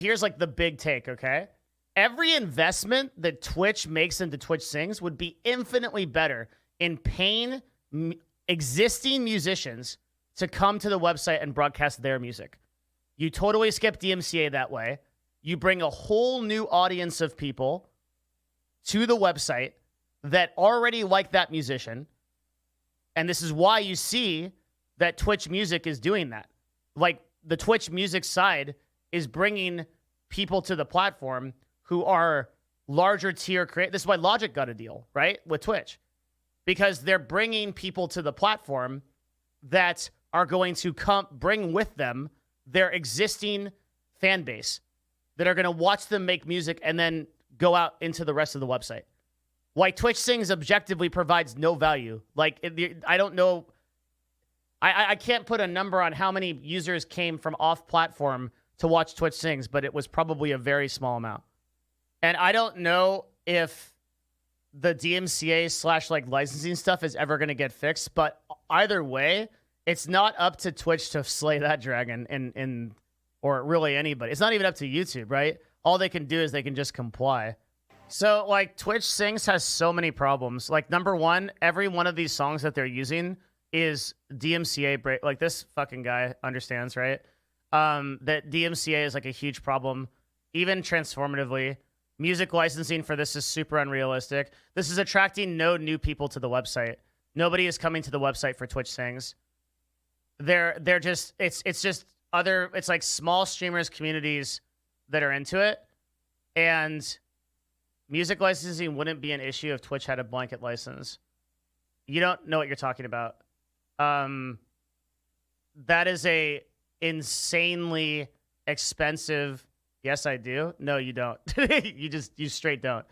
here's like the big take, okay? Every investment that Twitch makes into Twitch Sings would be infinitely better in paying existing musicians to come to the website and broadcast their music. You totally skip DMCA that way. You bring a whole new audience of people to the website that already like that musician. And this is why you see that Twitch Music is doing that. Like, the Twitch Music side is bringing people to the platform who are larger tier creators. This is why Logic got a deal, right, with Twitch. Because they're bringing people to the platform that are going to bring with them their existing fan base, that are going to watch them make music and then go out into the rest of the website. Why Twitch Sings objectively provides no value. Like, I don't know. I can't put a number on how many users came from off-platform to watch Twitch Sings, but it was probably a very small amount. And I don't know if the DMCA / like licensing stuff is ever going to get fixed, but either way, it's not up to Twitch to slay that dragon or really anybody. It's not even up to YouTube, right? All they can do is they can just comply. So, like, Twitch Sings has so many problems. Like, number one, every one of these songs that they're using is DMCA break. Like, this fucking guy understands, right? That DMCA is like a huge problem, even transformatively. Music licensing for this is super unrealistic. This is attracting no new people to the website. Nobody is coming to the website for Twitch Sings. They're just it's just other, it's like small streamers communities that are into it, and music licensing wouldn't be an issue if Twitch had a blanket license. You don't know what you're talking about. That is a insanely expensive. Yes, I do. No, you don't. you straight don't.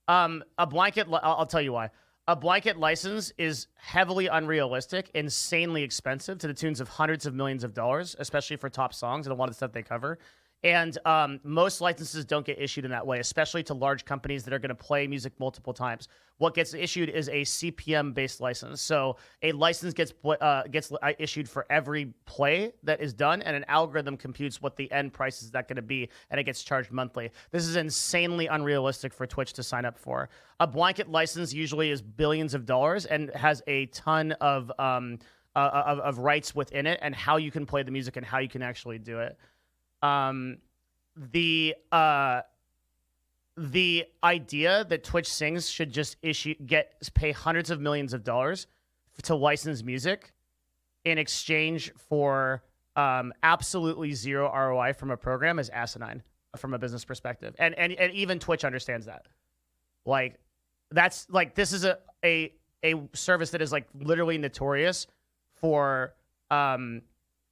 A blanket. I'll tell you why. A blanket license is heavily unrealistic, insanely expensive to the tunes of hundreds of millions of dollars, especially for top songs and a lot of stuff they cover. And most licenses don't get issued in that way, especially to large companies that are going to play music multiple times. What gets issued is a CPM-based license. So a license gets issued for every play that is done, and an algorithm computes what the end price is that going to be, and it gets charged monthly. This is insanely unrealistic for Twitch to sign up for. A blanket license usually is billions of dollars and has a ton of rights within it and how you can play the music and how you can actually do it. The idea that Twitch Sings should just pay hundreds of millions of dollars to license music in exchange for absolutely zero ROI from a program is asinine from a business perspective, and even Twitch understands that. Like, that's like, this is a service that is like literally notorious for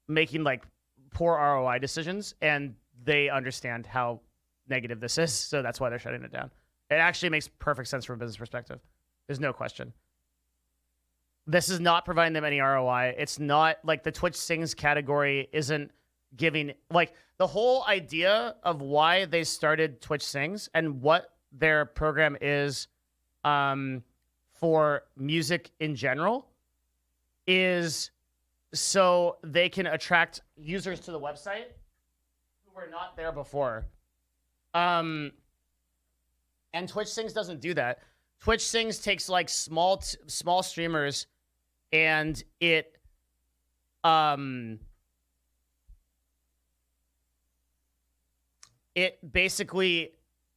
making like poor ROI decisions, and they understand how negative this is, so that's why they're shutting it down. It actually makes perfect sense from a business perspective. There's no question. This is not providing them any ROI. It's not like the Twitch Sings category isn't giving, like, the whole idea of why they started Twitch Sings and what their program is for music in general is so they can attract users to the website who were not there before. And Twitch Sings doesn't do that. Twitch Sings takes like small streamers, and it basically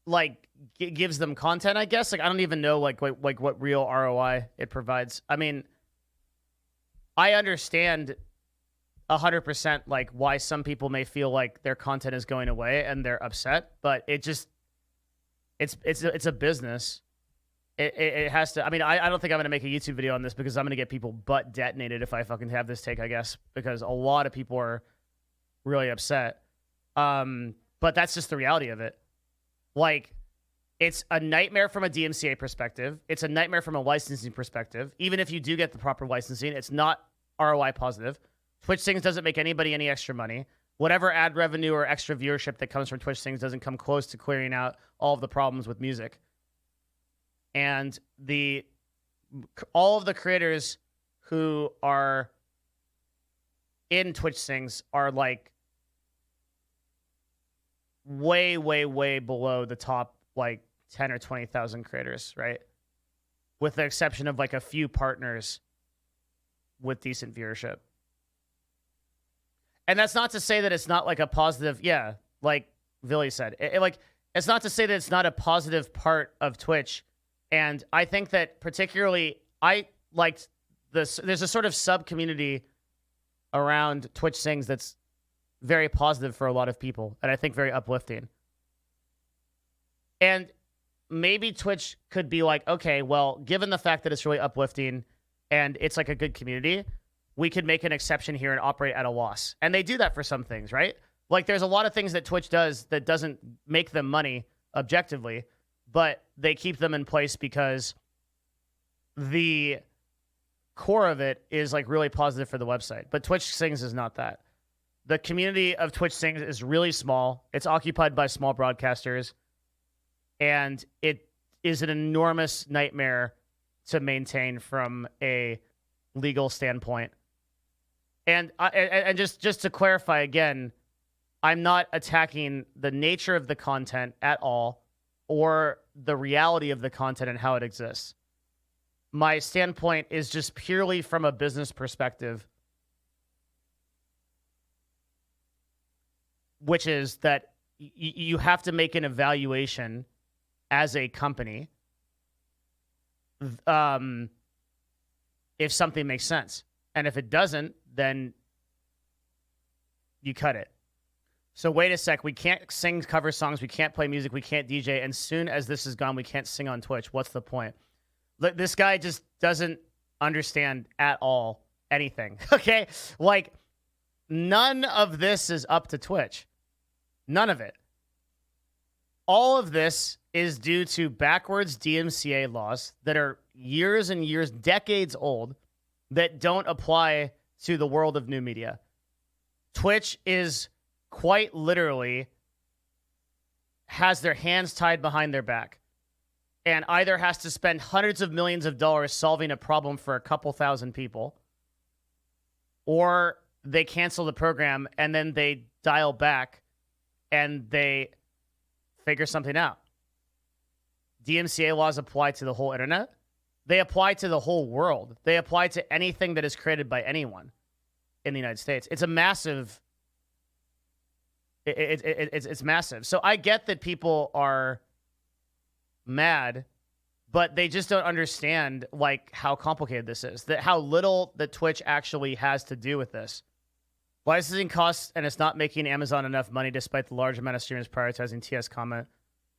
like gives them content, I guess. Like, I don't even know like what real ROI it provides. I mean, I understand 100% like why some people may feel like their content is going away and they're upset, but it's a business. It has to. I mean, I don't think I'm going to make a YouTube video on this because I'm going to get people butt detonated if I fucking have this take, I guess, because a lot of people are really upset. But that's just the reality of it. Like, it's a nightmare from a DMCA perspective. It's a nightmare from a licensing perspective. Even if you do get the proper licensing, it's not ROI positive. Twitch Sings doesn't make anybody any extra money. Whatever ad revenue or extra viewership that comes from Twitch Sings doesn't come close to clearing out all of the problems with music. And all of the creators who are in Twitch Sings are like way, way, way below the top like 10 or 20,000 creators, right? With the exception of like a few partners with decent viewership. And that's not to say that it's not like a positive, yeah, like Billy said. It's not to say that it's not a positive part of Twitch. And I think that particularly I liked this. There's a sort of sub community around Twitch Sings that's very positive for a lot of people, and I think very uplifting. And maybe Twitch could be like, okay, well, given the fact that it's really uplifting and it's like a good community, we could make an exception here and operate at a loss. And they do that for some things, right? Like there's a lot of things that Twitch does that doesn't make them money objectively, but they keep them in place because the core of it is like really positive for the website. But Twitch Sings is not that. The community of Twitch Sings is really small. It's occupied by small broadcasters, and it is an enormous nightmare to maintain from a legal standpoint. And just to clarify again, I'm not attacking the nature of the content at all or the reality of the content and how it exists. My standpoint is just purely from a business perspective, which is that you have to make an evaluation as a company if something makes sense. And if it doesn't, then you cut it. So wait a sec, we can't sing cover songs, we can't play music, we can't DJ, and soon as this is gone, we can't sing on Twitch. What's the point? Look, this guy just doesn't understand at all anything, okay? Like, none of this is up to Twitch. None of it. All of this is due to backwards DMCA laws that are years and years, decades old, that don't apply to the world of new media. Twitch is quite literally has their hands tied behind their back and either has to spend hundreds of millions of dollars solving a problem for a couple thousand people, or they cancel the program and then they dial back and they figure something out. DMCA laws apply to the whole internet. They apply to the whole world. They apply to anything that is created by anyone in the United States. It's a massive... It's massive. So I get that people are mad, but they just don't understand like how complicated this is, that how little that Twitch actually has to do with this. Licensing costs, and it's not making Amazon enough money despite the large amount of streamers prioritizing TS comment.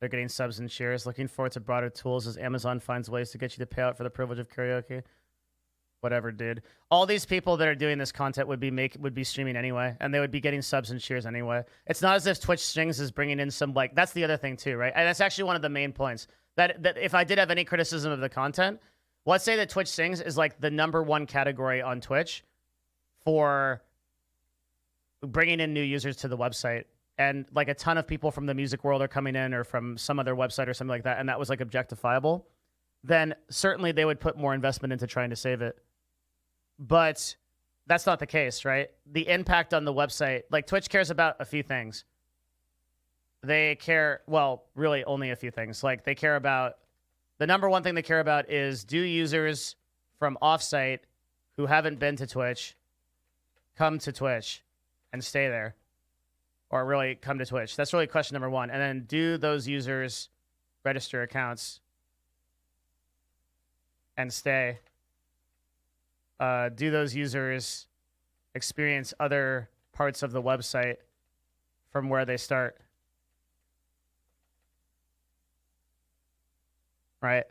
They're getting subs and shares. Looking forward to broader tools as Amazon finds ways to get you to pay out for the privilege of karaoke. Whatever, dude. All these people that are doing this content would be streaming anyway, and they would be getting subs and shares anyway. It's not as if Twitch Strings is bringing in some, like, that's the other thing too, right? And that's actually one of the main points. That if I did have any criticism of the content, let's say that Twitch Sings is like the #1 category on Twitch for bringing in new users to the website, and like a ton of people from the music world are coming in or from some other website or something like that, and that was like objectifiable, then certainly they would put more investment into trying to save it. But that's not the case, right? The impact on the website, like Twitch cares about a few things. They care, well, really only a few things. Like they care about, the #1 thing they care about is, do users from offsite who haven't been to Twitch come to Twitch and stay there? Or really come to Twitch? That's really question #1. And then, do those users register accounts and stay? Do those users experience other parts of the website from where they start? Right?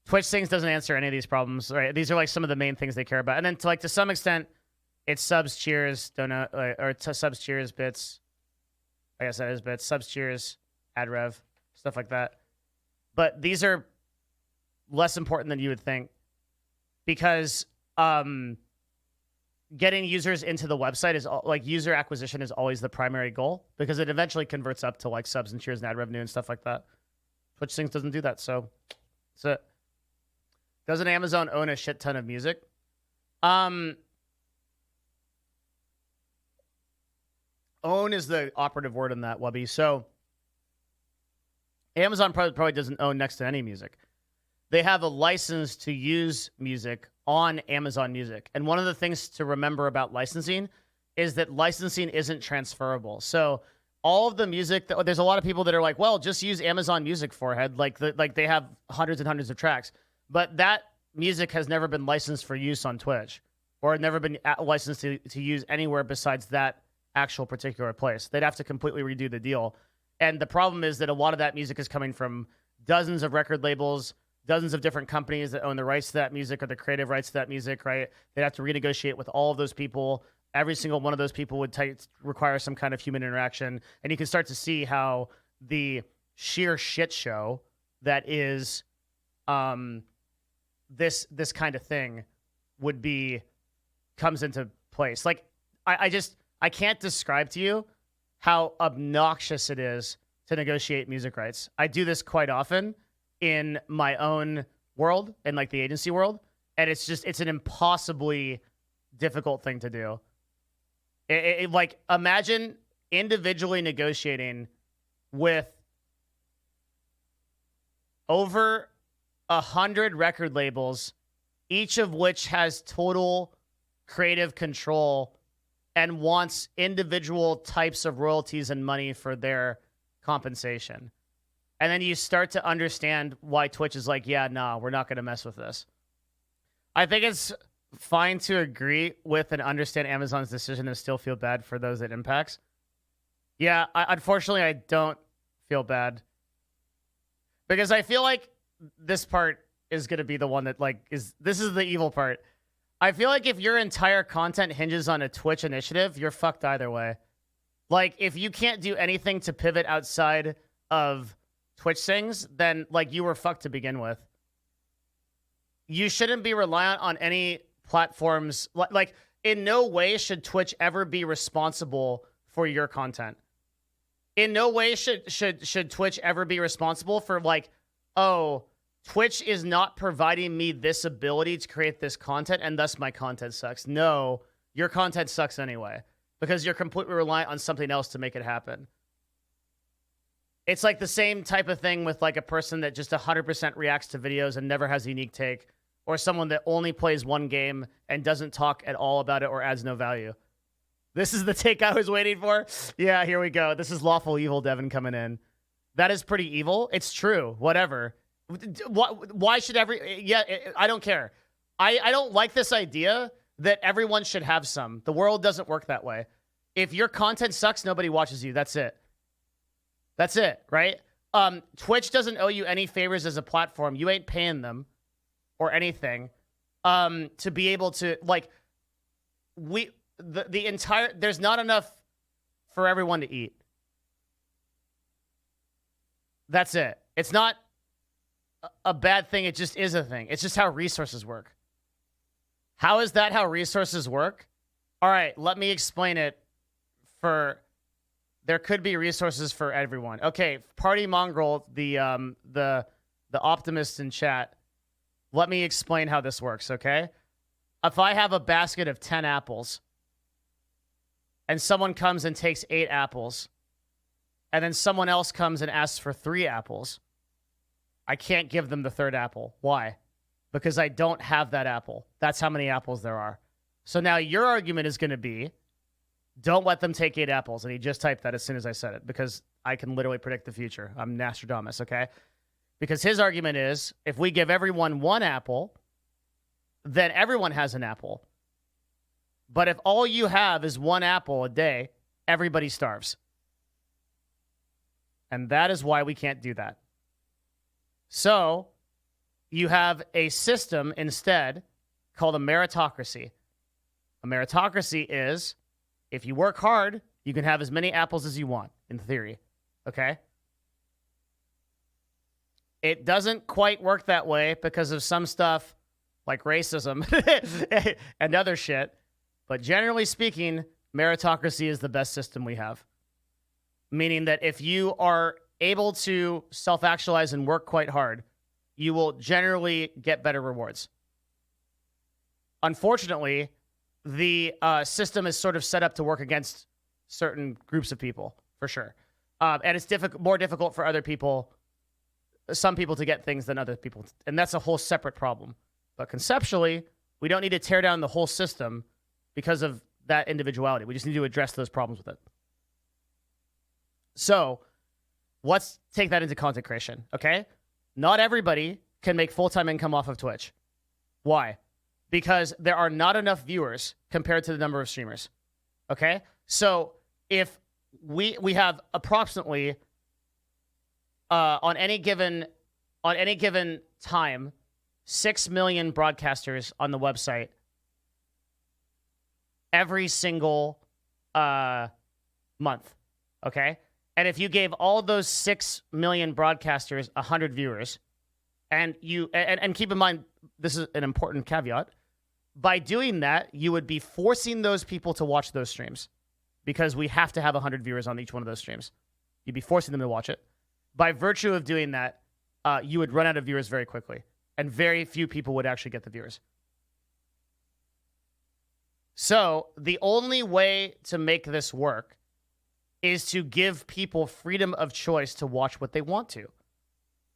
Twitch Sings doesn't answer any of these problems, right? These are like some of the main things they care about. And then to some extent, it's subs, cheers, donut, or subs, cheers, bits. I guess that is bits. Subs, cheers, ad rev, stuff like that. But these are less important than you would think, because getting users into the website is like user acquisition is always the primary goal, because it eventually converts up to like subs and cheers and ad revenue and stuff like that. Twitch Sings doesn't do that, so that's it. Doesn't Amazon own a shit ton of music? Own is the operative word in that, Wubby. So Amazon probably doesn't own next to any music. They have a license to use music on Amazon Music. And one of the things to remember about licensing is that licensing isn't transferable. So all of the music, there's a lot of people that are like, well, just use Amazon Music, forehead. Like they have hundreds and hundreds of tracks. But that music has never been licensed for use on Twitch or never been licensed to use anywhere besides that actual particular place. They'd have to completely redo the deal. And the problem is that a lot of that music is coming from dozens of record labels, dozens of different companies that own the rights to that music or the creative rights to that music, right? They'd have to renegotiate with all of those people. Every single one of those people would require some kind of human interaction. And you can start to see how the sheer shit show that is this kind of thing comes into place. Like, I can't describe to you how obnoxious it is to negotiate music rights. I do this quite often in my own world, in like the agency world, and it's an impossibly difficult thing to do. Like, imagine individually negotiating with over 100 record labels, each of which has total creative control and wants individual types of royalties and money for their compensation. And then you start to understand why Twitch is like, yeah, nah, we're not going to mess with this. I think it's fine to agree with and understand Amazon's decision and still feel bad for those it impacts. Yeah, unfortunately, I don't feel bad. Because I feel like this part is going to be the one that, like, this is the evil part. I feel like if your entire content hinges on a Twitch initiative, you're fucked either way. Like, if you can't do anything to pivot outside of Twitch things, then, like, you were fucked to begin with. You shouldn't be reliant on any platforms. Like, in no way should Twitch ever be responsible for your content. In no way should Twitch ever be responsible for, like, oh, Twitch is not providing me this ability to create this content, and thus my content sucks. No, your content sucks anyway, because you're completely reliant on something else to make it happen. It's like the same type of thing with like a person that just 100% reacts to videos and never has a unique take, or someone that only plays one game and doesn't talk at all about it or adds no value. This is the take I was waiting for. Yeah, here we go. This is lawful evil Devin coming in. That is pretty evil. It's true. Whatever. Why should I don't care. I don't like this idea that everyone should have some. The world doesn't work that way. If your content sucks, nobody watches you. That's it. That's it, right? Twitch doesn't owe you any favors as a platform. You ain't paying them or anything to be able to, like, there's not enough for everyone to eat. That's it. It's not a bad thing. It just is a thing. It's just how resources work. How is that how resources work? All right, let me explain it. There could be resources for everyone. Okay, Party Mongrel, the optimist in chat, let me explain how this works, okay? If I have a basket of 10 apples and someone comes and takes 8 apples, and then someone else comes and asks for 3 apples, I can't give them the 3rd apple. Why? Because I don't have that apple. That's how many apples there are. So now your argument is going to be, don't let them take 8 apples. And he just typed that as soon as I said it, because I can literally predict the future. I'm Nostradamus, okay? Because his argument is, if we give everyone 1 apple, then everyone has an apple. But if all you have is 1 apple a day, everybody starves. And that is why we can't do that. So you have a system instead called a meritocracy. A meritocracy is, if you work hard, you can have as many apples as you want, in theory. Okay? It doesn't quite work that way because of some stuff like racism and other shit. But generally speaking, meritocracy is the best system we have. Meaning that if you are able to self-actualize and work quite hard, you will generally get better rewards. Unfortunately, the system is sort of set up to work against certain groups of people, for sure. And it's more difficult for other people, some people to get things than other people. And that's a whole separate problem. But conceptually, we don't need to tear down the whole system because of that individuality. We just need to address those problems with it. So let's take that into content creation, okay? Not everybody can make full-time income off of Twitch. Why? Because there are not enough viewers compared to the number of streamers, okay? So if we have approximately on any given time 6 million broadcasters on the website every single month, okay? And if you gave all those 6 million broadcasters 100 viewers, and keep in mind, this is an important caveat, by doing that, you would be forcing those people to watch those streams because we have to have 100 viewers on each one of those streams. You'd be forcing them to watch it. By virtue of doing that, you would run out of viewers very quickly, and very few people would actually get the viewers. So the only way to make this work is to give people freedom of choice to watch what they want to.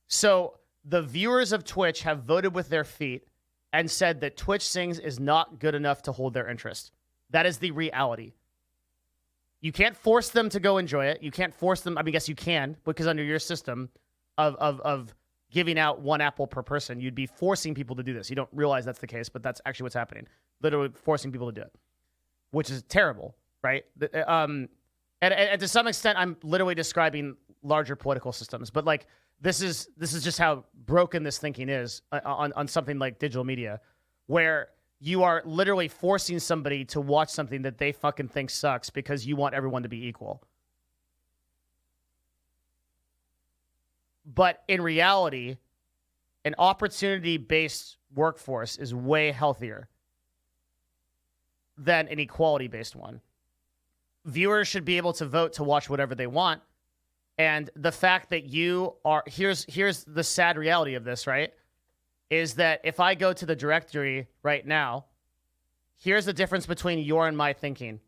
So the viewers of Twitch have voted with their feet and said that Twitch Sings is not good enough to hold their interest. That is the reality. You can't force them to go enjoy it. You can't force them. I mean, yes, you can, because under your system of giving out 1 apple per person, you'd be forcing people to do this. You don't realize that's the case, but that's actually what's happening. Literally forcing people to do it, which is terrible, right? And to some extent, I'm literally describing larger political systems, but like this is just how broken this thinking is on something like digital media, where you are literally forcing somebody to watch something that they fucking think sucks because you want everyone to be equal. But in reality, an opportunity-based workforce is way healthier than an equality-based one. Viewers should be able to vote to watch whatever they want. And the fact that you are... Here's the sad reality of this, right? Is that if I go to the directory right now, here's the difference between your and my thinking,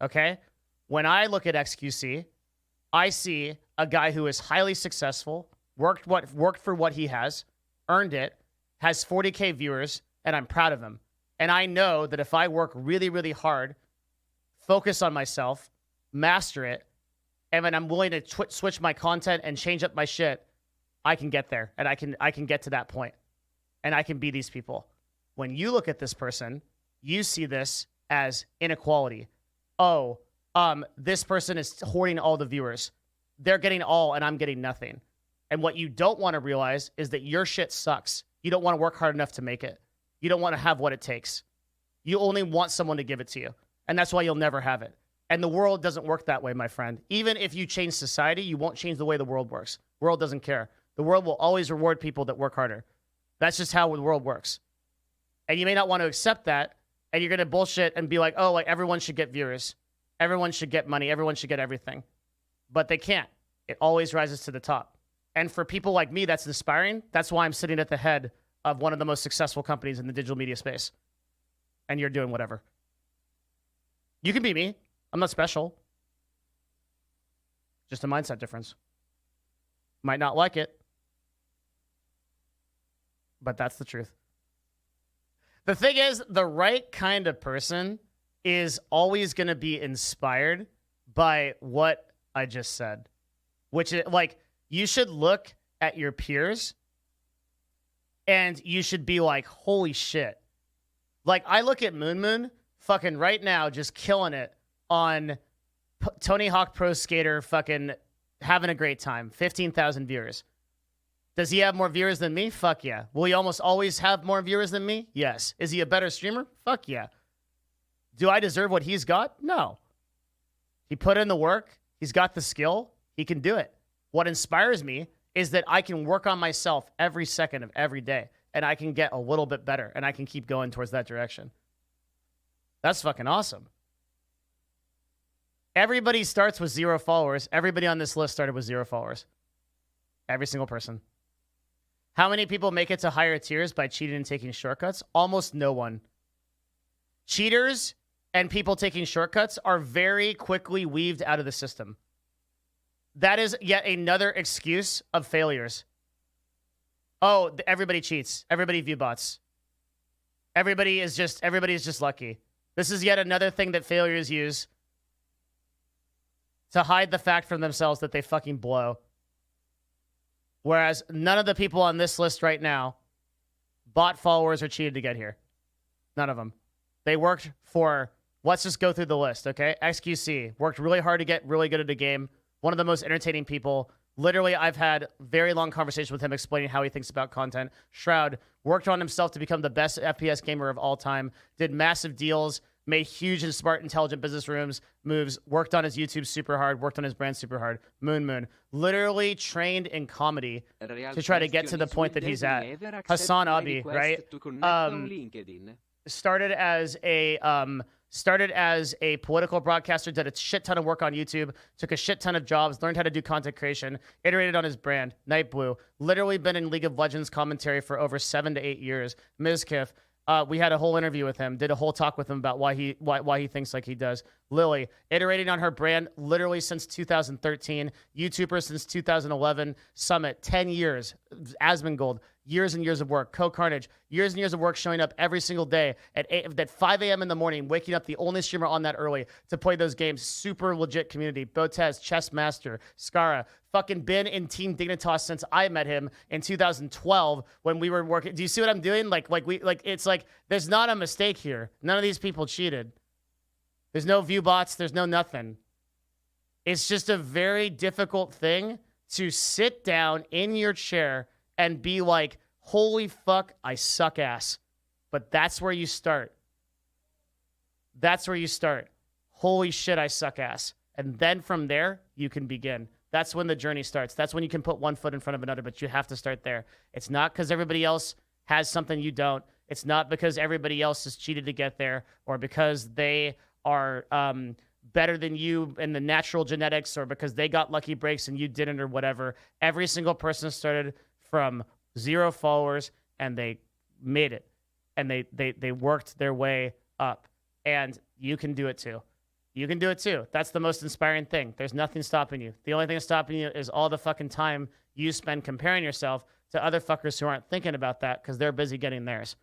okay? When I look at XQC, I see a guy who is highly successful, worked for what he has, earned it, has 40K viewers, and I'm proud of him. And I know that if I work really, really hard, focus on myself, master it, and when I'm willing to switch my content and change up my shit, I can get there, and I can get to that point, and I can be these people. When you look at this person, you see this as inequality. Oh, this person is hoarding all the viewers. They're getting all, and I'm getting nothing. And what you don't want to realize is that your shit sucks. You don't want to work hard enough to make it. You don't want to have what it takes. You only want someone to give it to you. And that's why you'll never have it. And the world doesn't work that way, my friend. Even if you change society, you won't change the way the world works. The world doesn't care. The world will always reward people that work harder. That's just how the world works. And you may not want to accept that, and you're going to bullshit and be like, oh, like everyone should get viewers. Everyone should get money. Everyone should get everything. But they can't. It always rises to the top. And for people like me, that's inspiring. That's why I'm sitting at the head of one of the most successful companies in the digital media space. And you're doing whatever. You can be me. I'm not special. Just a mindset difference. Might not like it. But that's the truth. The thing is, the right kind of person is always going to be inspired by what I just said. Which is, like, you should look at your peers and you should be like, holy shit. Like, I look at Moon fucking right now just killing it on Tony Hawk Pro Skater, fucking having a great time. 15,000 viewers. Does he have more viewers than me? Fuck yeah. Will he almost always have more viewers than me? Yes. Is he a better streamer? Fuck yeah. Do I deserve what he's got? No. He put in the work. He's got the skill. He can do it. What inspires me is that I can work on myself every second of every day, and I can get a little bit better, and I can keep going towards that direction. That's fucking awesome. Everybody starts with 0 followers. Everybody on this list started with 0 followers. Every single person. How many people make it to higher tiers by cheating and taking shortcuts? Almost no one. Cheaters and people taking shortcuts are very quickly weaved out of the system. That is yet another excuse of failures. Oh, everybody cheats. Everybody view bots. Everybody is just lucky. This is yet another thing that failures use to hide the fact from themselves that they fucking blow. Whereas none of the people on this list right now bought followers or cheated to get here. None of them. They worked for, let's just go through the list, okay? XQC worked really hard to get really good at the game. One of the most entertaining people. Literally, I've had very long conversations with him explaining how he thinks about content. Shroud worked on himself to become the best FPS gamer of all time. Did massive deals. Made huge and smart, intelligent business moves. Worked on his YouTube super hard. Worked on his brand super hard. Moon. Literally trained in comedy to try to get to the point that he's at. Hassan Abi, right? Started as a political broadcaster, did a shit ton of work on YouTube, took a shit ton of jobs, learned how to do content creation, iterated on his brand. Nightblue, literally been in League of Legends commentary for over 7 to 8 years. Mizkif, we had a whole interview with him, did a whole talk with him about why he thinks like he does. Lily, iterating on her brand literally since 2013, YouTuber since 2011, Summit, 10 years, Asmongold, years and years of work, Co-Carnage, years and years of work showing up every single day at 5 a.m. in the morning, waking up the only streamer on that early to play those games. Super legit community. Botez, Chess Master, Skara, fucking been in Team Dignitas since I met him in 2012 when we were working. Do you see what I'm doing? It's like there's not a mistake here. None of these people cheated. There's no view bots. There's no nothing. It's just a very difficult thing to sit down in your chair and be like, holy fuck, I suck ass. But that's where you start. That's where you start. Holy shit, I suck ass. And then from there, you can begin. That's when the journey starts. That's when you can put one foot in front of another, but you have to start there. It's not because everybody else has something you don't. It's not because everybody else has cheated to get there or because they are better than you in the natural genetics or because they got lucky breaks and you didn't or whatever. Every single person started from 0 followers and they made it. And they worked their way up. And you can do it too. You can do it too. That's the most inspiring thing. There's nothing stopping you. The only thing stopping you is all the fucking time you spend comparing yourself to other fuckers who aren't thinking about that because they're busy getting theirs.